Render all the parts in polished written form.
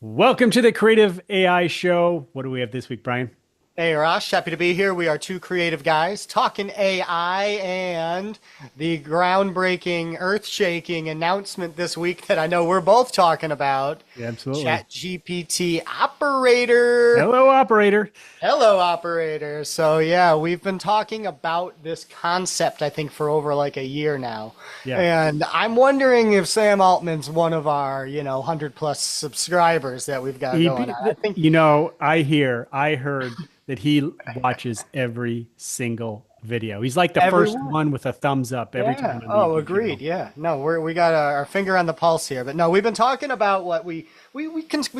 Welcome to the Creative AI Show. What do we have this week, Bryon? Hey Rosh, happy to be here. We are two creative guys talking AI and the groundbreaking, earth-shaking announcement this week that I know we're both talking about. Yeah, absolutely. Chat GPT operator. Hello, operator. Hello, operator. So yeah, we've been talking about this concept, I think, for over like a year now. Yeah. And I'm wondering if Sam Altman's one of our, 100 plus subscribers that we've got going on. I think I heard that he watches every single video. He's like the first everyone. one with a thumbs up every Yeah. time on the Oh, YouTube agreed. channel. Yeah. No, we got our finger on the pulse here. But no, we've been talking about what we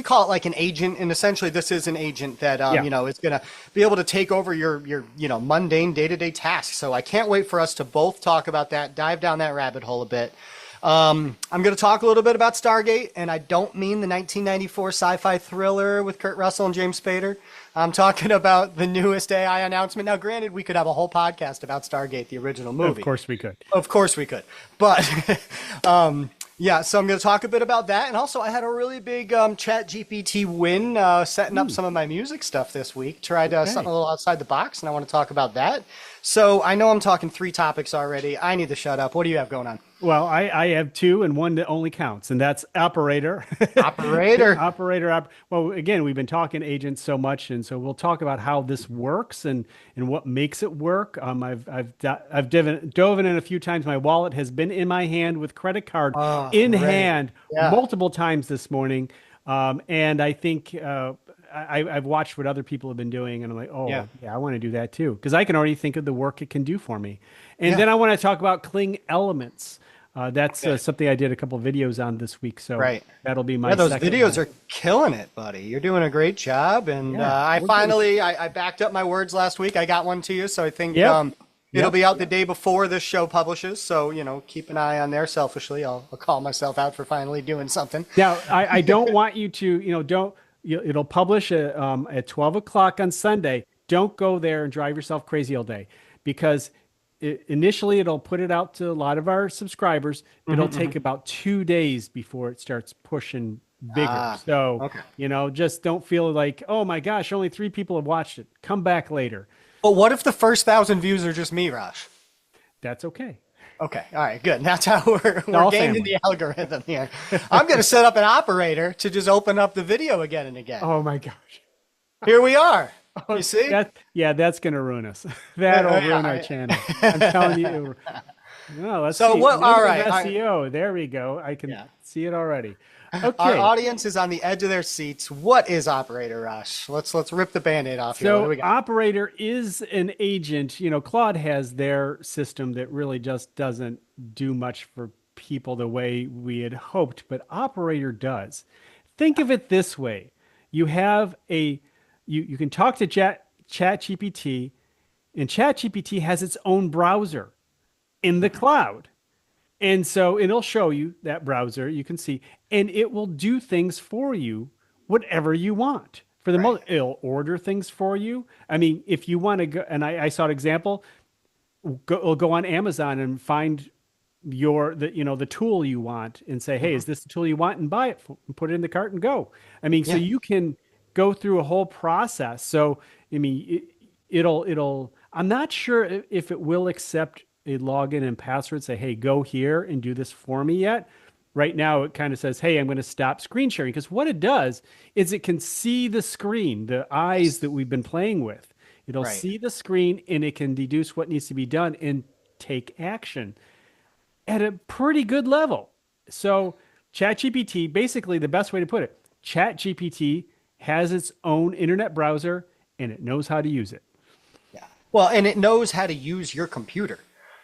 call it like an agent, and essentially this is an agent that Yeah. is going to be able to take over your mundane day-to-day tasks. So I can't wait for us to both talk about that, dive down that rabbit hole a bit. I'm going to talk a little bit about Stargate, and I don't mean the 1994 sci-fi thriller with Kurt Russell and James Spader. I'm talking about the newest AI announcement. Now, granted, we could have a whole podcast about Stargate, the original Of movie. course we could. Of course we could. But yeah, so I'm going to talk a bit about that. And also, I had a really big Chat GPT win setting up some of my music stuff this week. Tried something Okay. a little outside the box, and I want to talk about that. So I know I'm talking three topics already. I need to shut up. What do you have going on? Well, I have two and one that only counts, and that's operator. Operator. Well, again, we've been talking agents so much, and so we'll talk about how this works and what makes it work. I've dove in a few times. My wallet has been in my hand with credit card Oh, in great. hand Yeah. multiple times this morning, and I think I've watched what other people have been doing, and I'm like, Yeah. oh yeah, I want to do that too because I can already think of the work it can do for me. And Yeah. then I want to talk about Kling Elements. That's Okay. something I did a couple videos on this week, so Right. that'll be my Yeah, those second videos one. are killing it, buddy. You're doing a great job. And Yeah, I we're getting. finally, I backed up my words last week. I got one to you. So I think Yep, it'll yep. be out the day before this show publishes. So, keep an eye on there selfishly. I'll call myself out for finally doing something. Now I don't want you to, don't. It'll publish at 12 o'clock on Sunday. Don't go there and drive yourself crazy all day, because initially it'll put it out to a lot of our subscribers, but it'll take about 2 days before it starts pushing bigger. Ah, So, okay. just don't feel like, oh my gosh, only three people have watched it. Come back later. But what if the first 1,000 views are just me, Rosh? That's okay. Okay. All right. Good. That's how we're All gained in family. the algorithm here. I'm going to set up an operator to just open up the video again and again. Oh my gosh. Here we are. You see? That's gonna ruin us. That'll Yeah, ruin our channel. I'm telling you. No, let's So see. what? All Negative right. SEO. There we go. I can Yeah. see it already. Our Okay. audience is on the edge of their seats. What is Operator Rush? Let's rip the band-aid off here. What do So we got? Operator is an agent. Claude has their system that really just doesn't do much for people the way we had hoped, but Operator does. Think of it this way. You have you can talk to Chat GPT, and Chat GPT has its own browser in the cloud. And so it'll show you that browser, you can see, and it will do things for you, whatever you want. For the Right. most, it'll order things for you. I mean, if you want to go, and I saw an example, it'll go on Amazon and find the tool you want and say, hey, is this the tool you want? And buy it, and put it in the cart and go. I mean, so Yeah. you can go through a whole process. So, I mean, I'm not sure if it will accept a login and password, say, hey, go here and do this for me yet. Right now, it kind of says, hey, I'm going to stop screen sharing. Because what it does is it can see the screen, the eyes that we've been playing with. It'll Right. see the screen and it can deduce what needs to be done and take action at a pretty good level. So, ChatGPT, basically, the best way to put it, ChatGPT has its own internet browser and it knows how to use it. Yeah. Well, and it knows how to use your computer.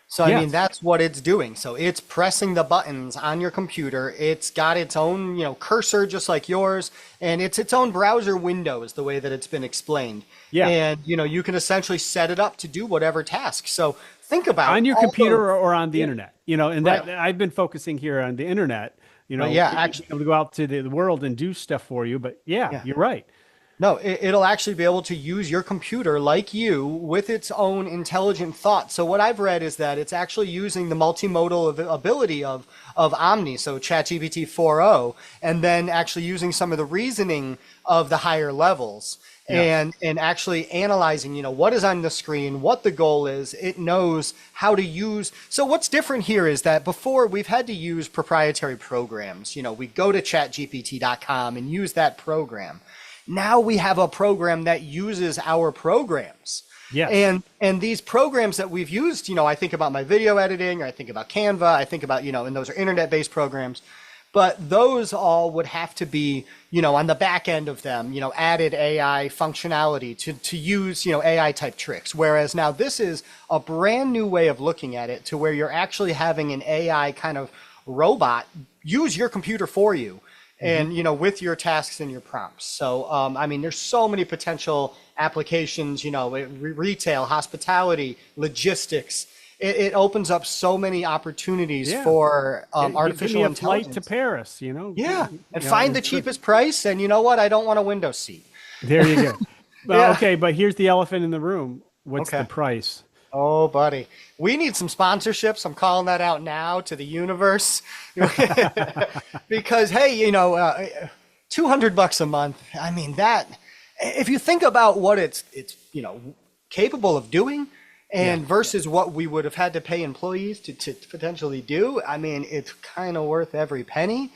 So, I mean, Yes. that's what it's doing. So it's pressing the buttons on your computer. It's got its own, cursor just like yours, and it's its own browser window is the way that it's been explained. Yeah. And, you can essentially set it up to do whatever task. So think about On your all computer those. or on the Yeah. internet, and Right. that I've been focusing here on the internet, Right. Yeah. being Actually, able to go out to the world and do stuff for you. But yeah, yeah. you're right. No, it'll actually be able to use your computer like you with its own intelligent thought. So what I've read is that it's actually using the multimodal ability of Omni, so ChatGPT 4.0, and then actually using some of the reasoning of the higher levels Yes. and actually analyzing, what is on the screen, what the goal is. It knows how to use. So what's different here is that before we've had to use proprietary programs. We go to chatgpt.com and use that program. Now we have a program that uses our programs. Yes. And these programs that we've used, I think about my video editing, or I think about Canva, I think about, and those are internet-based programs. But those all would have to be, on the back end of them, added AI functionality to use, AI type tricks. Whereas now this is a brand new way of looking at it, to where you're actually having an AI kind of robot use your computer for you, Hmm. and with your tasks and your prompts. So I mean, there's so many potential applications, retail, hospitality, logistics. It opens up so many opportunities Yeah. for Give me artificial a flight to intelligence. Paris, Yeah, and find and the cheapest price, and you know what, I don't want a window seat. there you go. Well, Yeah. okay, but here's the elephant in the room. What's the Okay. price? Oh, buddy. We need some sponsorships. I'm calling that out now to the universe. Because, hey, 200 bucks a month. I mean, that, if you think about what it's capable of doing, Yeah. and versus what we would have had to pay employees to potentially do, I mean, it's kind of worth every penny.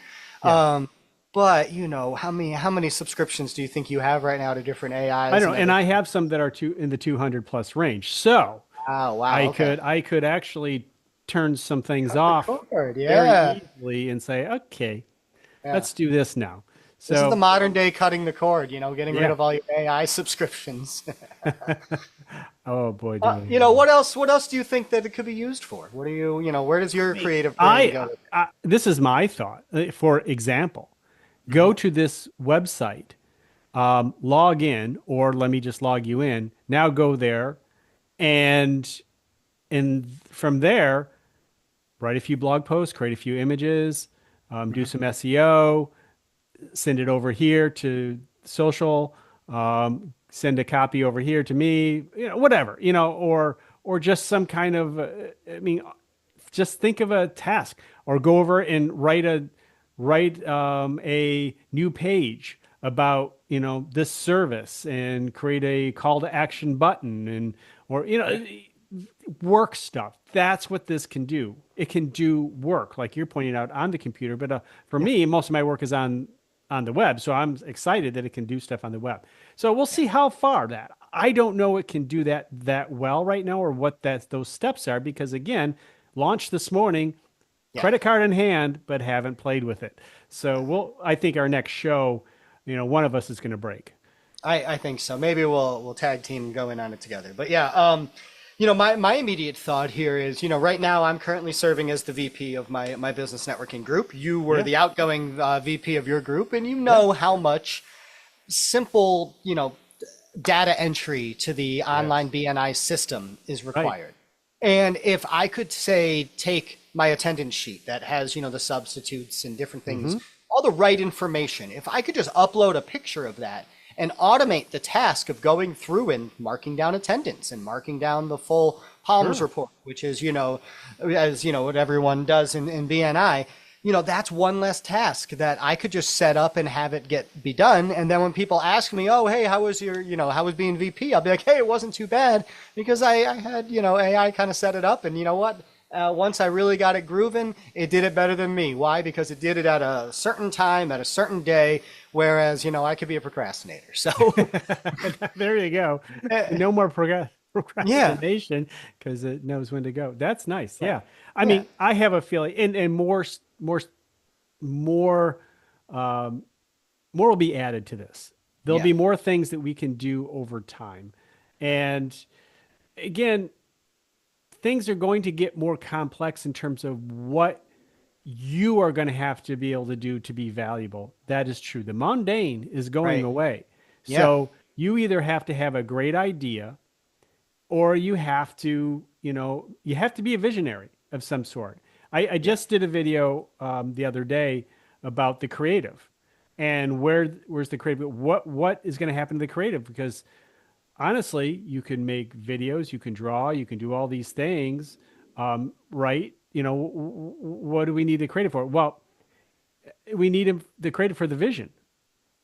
Yeah. But, how many subscriptions do you think you have right now to different I AIs don't and know, and I everything? have some that are in the 200 plus range. So Oh, wow. I Okay. could I could actually turn some things Cut the off cord. very Yeah. easily and say, okay, Yeah. let's do this now. This is the So modern day cutting the cord, getting rid yeah. of all your AI subscriptions. Oh boy, do I ever. What else do you think that it could be used for? What do where does your creative brain go? This is my thought. For example, Hmm. go to this website, log in, or let me just log you in. Now go there, and from there, write a few blog posts, create a few images, do Hmm. some SEO, send it over here to social, send a copy over here to me, whatever, or just some kind of, I mean, just think of a task, or go over and write a new page about this service, and create a call to action button, and or Yeah. work stuff. That's what this can do. It can do work, like you're pointing out, on the computer. But for Yeah. me, most of my work is on the web, so I'm excited that it can do stuff on the web. So we'll see how far that. I don't know it can do that well right now, or what those steps are, because again, launched this morning, Yeah. credit card in hand, but haven't played with it. So I think our next show, one of us is going to break. I think so. Maybe we'll tag team going on it together. But yeah, my immediate thought here is, right now I'm currently serving as the VP of my business networking group. You were Yeah, the outgoing VP of your group, and you yeah, know how much simple, data entry to the online yes, BNI system is right. required. And if I could say, take my attendance sheet that has, the substitutes and different things, Hmm. all the right information, if I could just upload a picture of that and automate the task of going through and marking down attendance and marking down the full Palms Sure. report, which is, as what everyone does in BNI, that's one less task that I could just set up and have it be done. And then when people ask me, oh, hey, how was being VP? I'll be like, hey, it wasn't too bad, because I had, AI kind of set it up. And you know what? Once I really got it grooving, it did it better than me. Why? Because it did it at a certain time, at a certain day, whereas, I could be a procrastinator. So, There you go. No more yeah, procrastination, because it knows when to go. That's nice. yeah, Yeah. I yeah, mean, I have a feeling, and more, um, more will be added to this. There'll yeah, be more things that we can do over time. And again, things are going to get more complex in terms of what you are going to have to be able to do to be valuable. That is true. The mundane is going right, away. yeah, So you either have to have a great idea, or you have to be a visionary of some sort. I yeah, just did a video the other day about the creative. and where's the creative? What is going to happen to the creative? Because honestly, you can make videos, you can draw, you can do all these things, right? What do we need the creative for? Well, we need the creative for the vision.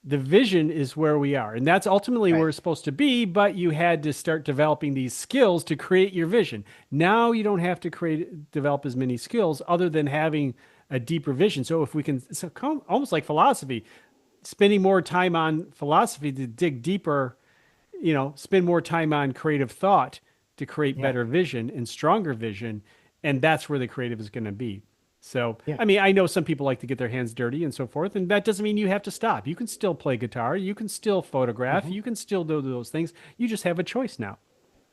The vision is where we are, and that's ultimately where Right. we're supposed to be. But you had to start developing these skills to create your vision. Now you don't have to develop as many skills other than having a deeper vision. So if we can, almost like philosophy, spending more time on philosophy to dig deeper, spend more time on creative thought to create Yeah. better vision and stronger vision. And that's where the creative is going to be. So, Yeah. I mean, I know some people like to get their hands dirty and so forth, and that doesn't mean you have to stop. You can still play guitar, you can still photograph, Mhm. you can still do those things. You just have a choice now.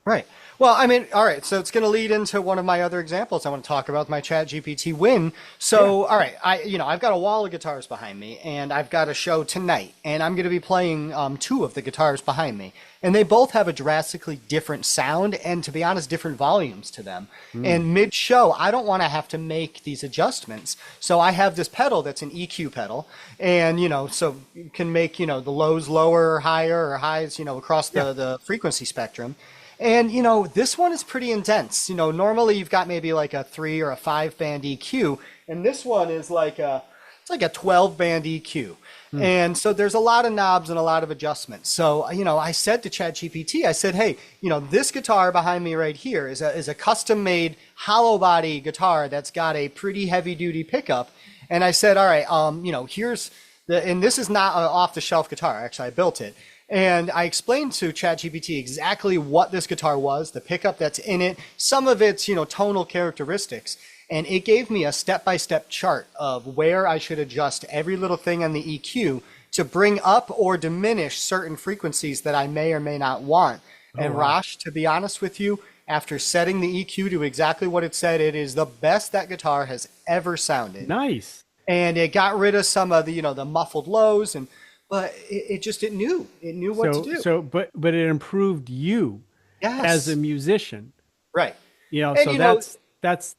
Right. Well, I mean, all right. So it's going to lead into one of my other examples. I want to talk about my Chat GPT win. Yeah. So, all right, I've got a wall of guitars behind me, and I've got a show tonight, and I'm going to be playing two of the guitars behind me, and they both have a drastically different sound, and to be honest, different volumes to them. Mm. And mid-show, I don't want to have to make these adjustments, so I have this pedal that's an EQ pedal, and so you can make the lows lower or higher or highs across Yeah. the frequency spectrum. And this one is pretty intense. Normally you've got maybe like a 3 or a 5 band EQ, and this one is like a 12 band EQ. Mm. And so there's a lot of knobs and a lot of adjustments. So, I said to ChatGPT, I said, hey, this guitar behind me right here is a custom made hollow body guitar that's got a pretty heavy duty pickup. And I said, all right, here's and this is not an off the shelf guitar. Actually, I built it. And I explained to ChatGPT exactly what this guitar was, the pickup that's in it, some of its, tonal characteristics. And it gave me a step-by-step chart of where I should adjust every little thing on the EQ to bring up or diminish certain frequencies that I may or may not want. Oh, And wow. Rosh, to be honest with you, after setting the EQ to exactly what it said, it is the best that guitar has ever sounded. Nice. And it got rid of some of the muffled lows, but it knew what to do. But it improved you as a Yes, musician. right. And So that's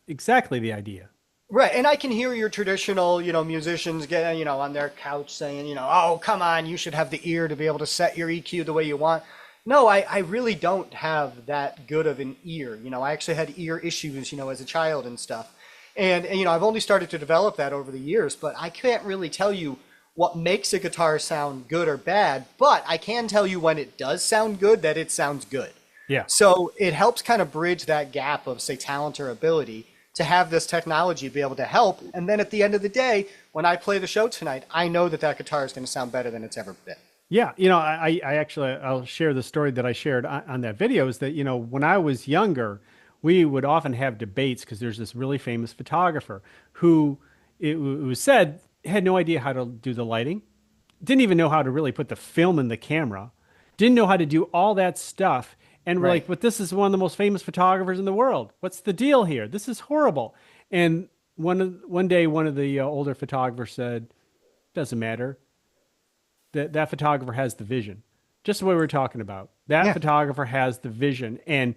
exactly the idea. right, and I can hear your traditional, musicians get, on their couch saying, oh, come on, you should have the ear to be able to set your EQ the way you want. No, I really don't have that good of an ear. I actually had ear issues, as a child and stuff. And I've only started to develop that over the years, but I can't really tell you what makes a guitar sound good or bad, but I can tell you when it does sound good that it sounds good. Yeah. So it helps kind of bridge that gap of, say, talent or ability to have this technology be able to help. And then at the end of the day, when I play the show tonight, I know that guitar is going to sound better than it's ever been. Yeah, I actually I'll share the story that I shared on that video is that, when I was younger, we would often have debates because there's this really famous photographer who it was said had no idea how to do the lighting, didn't even know how to really put the film in the camera, didn't know how to do all that stuff. And we're Right. like, but this is one of the most famous photographers in the world. What's the deal here? This is horrible. And one day, one of the older photographers said, doesn't matter. That photographer has the vision, just what we were talking about. That Yeah. photographer has the vision, and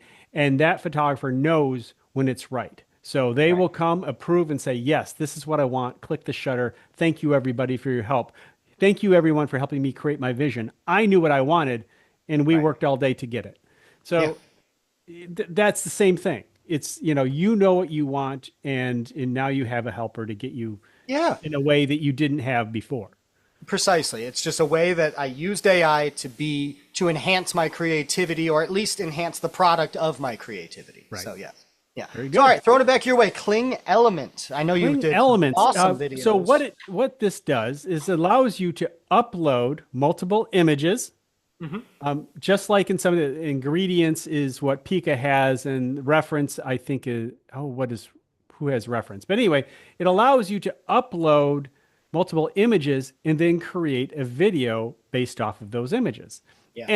that photographer knows when it's right. So they Right. will come, approve, and say, yes, this is what I want. Click the shutter. Thank you, everybody, for your help. Thank you, everyone, for helping me create my vision. I knew what I wanted, and we Right. worked all day to get it. Yeah. So that's the same thing. It's, you know what you want, and now you have a helper to get you Yeah. in a way that you didn't have before. Precisely. It's just a way that I used AI to enhance my creativity, or at least enhance the product of my creativity. Right. So yeah. Yeah. Very So all good. right, throwing it back your way. Kling Element. I know you Kling did Elements. awesome So videos. what this does is it allows you to upload multiple images, just like in some of the ingredients is what Pika has, and reference I think is who has reference. But anyway, it allows you to upload multiple images and then create a video based off of those images. Yeah.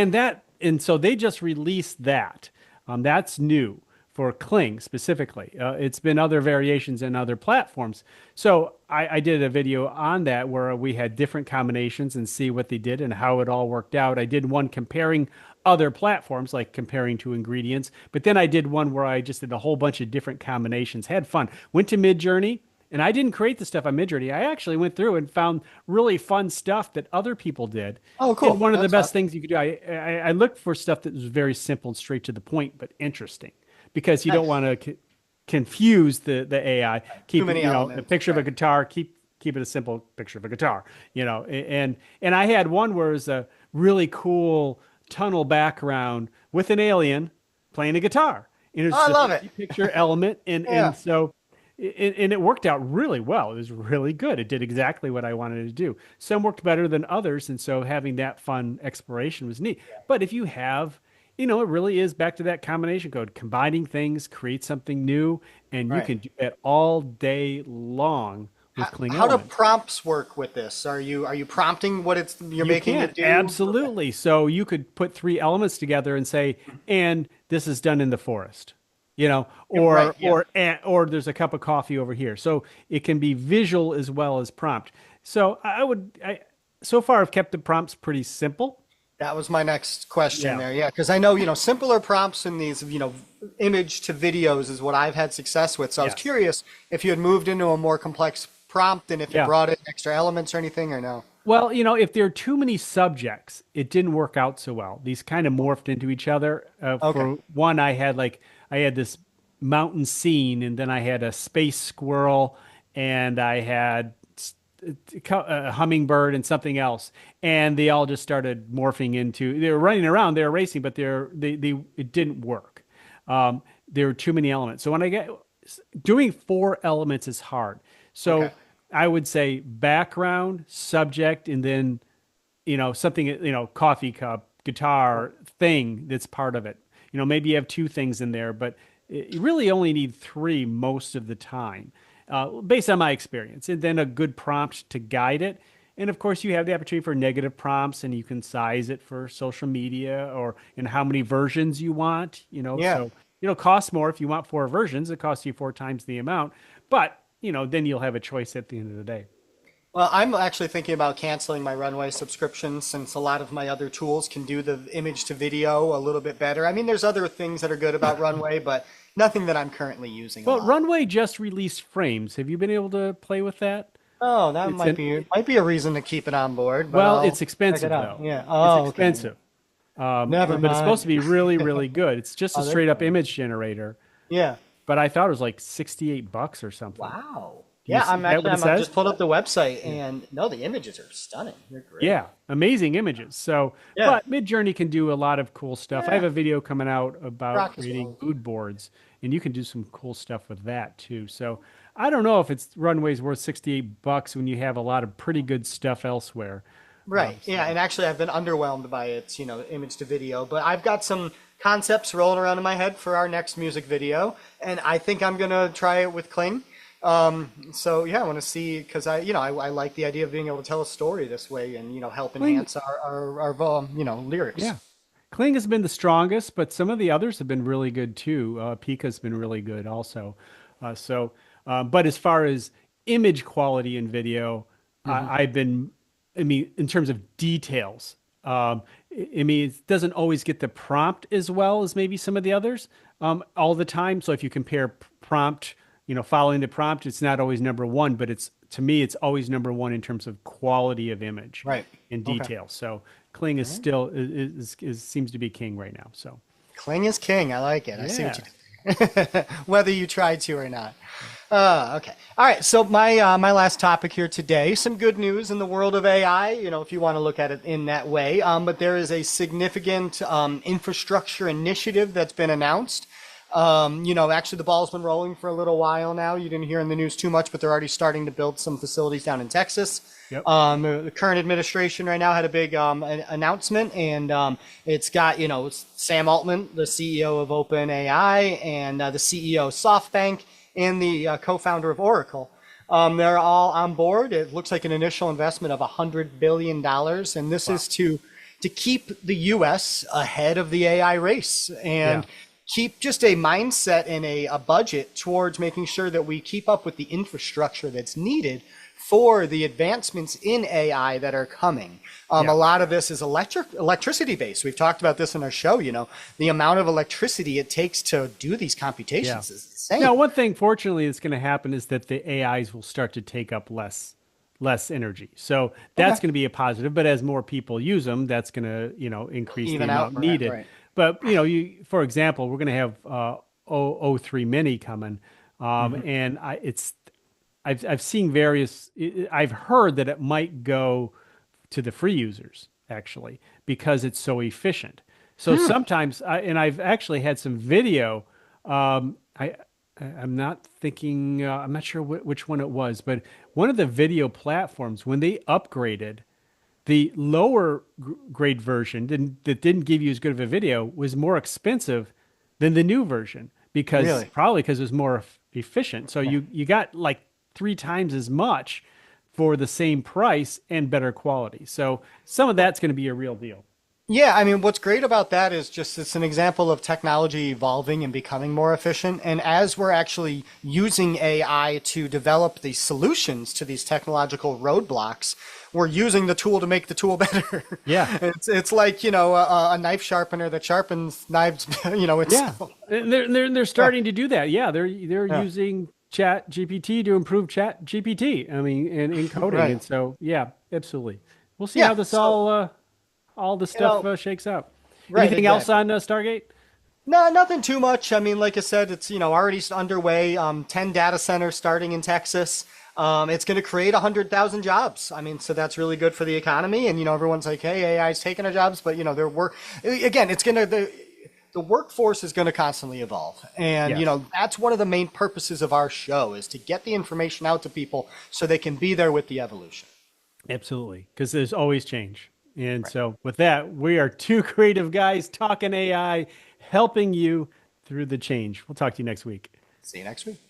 And so they just released that. That's new for Kling specifically. It's been other variations in other platforms. So I did a video on that where we had different combinations and see what they did and how it all worked out. I did one comparing other platforms, like comparing to ingredients, but then I did one where I just did a whole bunch of different combinations, had fun, went to Midjourney And I didn't create the stuff on Midjourney. I actually went through and found really fun stuff that other people did. Oh, And cool. one of the That's fun. best things you could do, I looked for stuff that was very simple and straight to the point, but interesting, because you don't Nice. want to confuse the AI. Too Keep it, many a elements. picture of a Right. guitar. Keep it a simple picture of a guitar. And I had one where it was a really cool tunnel background with an alien playing a guitar. And Oh, it's I just a love it. three picture element. And Yeah. so, and it worked out really well. It was really good. It did exactly what I wanted to do. Some worked better than others. And so having that fun exploration was neat. But if you have, it really is back to that combination code, combining things, create something new, and you Right. can do that all day long with Kling How do Elements. prompts work with this? Are you prompting what you're You making can, it do? Okay. absolutely. So you could put three elements together and say, and this is done in the forest, Yeah, right. Yeah. or there's a cup of coffee over here. So it can be visual as well as prompt. So so far I've kept the prompts pretty simple. That was my next question Yeah. there. Yeah, because I know, simpler prompts in these, image to videos is what I've had success with. So I was Yes. curious if you had moved into a more complex prompt and if it Yeah. brought in extra elements or anything or no. Well, if there are too many subjects, it didn't work out so well. These kind of morphed into each other. Okay. For one, I had this mountain scene, and then I had a space squirrel, and I had a hummingbird and something else, and they all just started morphing into. They were running around, they were racing, but they it didn't work. There were too many elements. So when I get doing four elements is hard. Okay. So I would say background, subject, and then something, coffee cup, guitar, thing that's part of it. Maybe you have two things in there, but you really only need three most of the time, based on my experience. And then a good prompt to guide it. And of course, you have the opportunity for negative prompts, and you can size it for social media or in how many versions you want. Yeah. So cost more if you want four versions. It costs you four times the amount, but then you'll have a choice at the end of the day. Well, I'm actually thinking about canceling my Runway subscription since a lot of my other tools can do the image to video a little bit better. I mean, there's other things that are good about Runway, but nothing that I'm currently using a Well, lot. Runway just released Frames. Have you been able to play with that? Oh, that It's might an be a reason to keep it on board, but Well, I'll it's check it expensive out. though. Yeah. It's Oh, okay. expensive. Never But it's supposed mind. to be really, really good. It's just a Oh, that's straight up fine. image generator, Yeah. but I thought it was like $68 or something. Wow. Do you Yeah, see that what it I'm says? just pulled up the website and no, the images are stunning. They're great. Yeah, amazing images. So, Yeah. but Midjourney can do a lot of cool stuff. I have Yeah. a video coming out about Rock as creating well. mood boards, and you can do some cool stuff with that too. So, I don't know if it's Runway's worth $68 when you have a lot of pretty good stuff elsewhere. Right. Yeah, So, and actually I've been underwhelmed by its, image to video, but I've got some concepts rolling around in my head for our next music video, and I think I'm gonna try it with Kling. So yeah, I want to see because I like the idea of being able to tell a story this way and help Kling, enhance our lyrics. yeah. Kling has been the strongest, but some of the others have been really good too. Pika's been really good also. But as far as image quality in video, Hmm. I mean, in terms of details, I mean, it doesn't always get the prompt as well as maybe some of the others all the time. So if you compare prompt, following the prompt, it's not always number one, but to me, it's always number one in terms of quality of image Right. and Okay. detail. So Kling is still seems to be king right now. So Kling is king. I like it. I see what yeah. you did. Whether you tried to or not. Okay. All right. So my last topic here today, some good news in the world of AI. If you want to look at it in that way. But there is a significant infrastructure initiative that's been announced. Actually, the ball's been rolling for a little while now. You didn't hear in the news too much, but they're already starting to build some facilities down in Texas. Yep. The current administration right now had a big announcement, and it's got Sam Altman, the CEO of OpenAI, and the CEO of SoftBank, and the co-founder of Oracle. They're all on board. It looks like an initial investment of $100 billion, and this Wow. is to keep the U.S. ahead of the AI race Yeah. and keep just a mindset and a budget towards making sure that we keep up with the infrastructure that's needed for the advancements in AI that are coming. A Yeah. lot of this is electricity based. We've talked about this in our show. The amount of electricity it takes to do these Yeah. computations is Now, insane. one thing, fortunately, that's going to happen is that the AIs will start to take up less energy. So Okay. that's going to be a positive. But as more people use them, that's going to, increase the Even out, amount right? needed. Right. But for example, we're going to have O3 Mini coming, and I've seen various. I've heard that it might go to the free users actually because it's so efficient. So sometimes, and I've actually had some video. I'm not thinking. I'm not sure which one it was, but one of the video platforms when they upgraded the lower grade version that didn't give you as good of a video was more expensive than the new version because Really? probably because it was more efficient. So you got like three times as much for the same price and better quality. So some of that's going to be a real deal. Yeah, I mean, what's great about that is just it's an example of technology evolving and becoming more efficient. And as we're actually using AI to develop the solutions to these technological roadblocks, we're using the tool to make the tool better. Yeah. It's like, a knife sharpener that sharpens knives, it's Yeah. And they're yeah, starting to do that. Yeah, they're yeah, using Chat GPT to improve Chat GPT. I mean, and in coding. right. And so, yeah, absolutely. We'll see Yeah, how this so, all the you stuff know, shakes out. right, Anything else exactly. on Stargate? No, nothing too much. I mean, like I said, it's already underway. 10 data centers starting in Texas. It's going to create 100,000 jobs. I mean, so that's really good for the economy. And everyone's like, "Hey, AI is taking our jobs," but there work again. It's going to the workforce is going to constantly evolve, and Yes, that's one of the main purposes of our show is to get the information out to people so they can be there with the evolution. absolutely. Because there's always change. And Right. so, with that, we are two creative guys talking AI, helping you through the change. We'll talk to you next week. See you next week.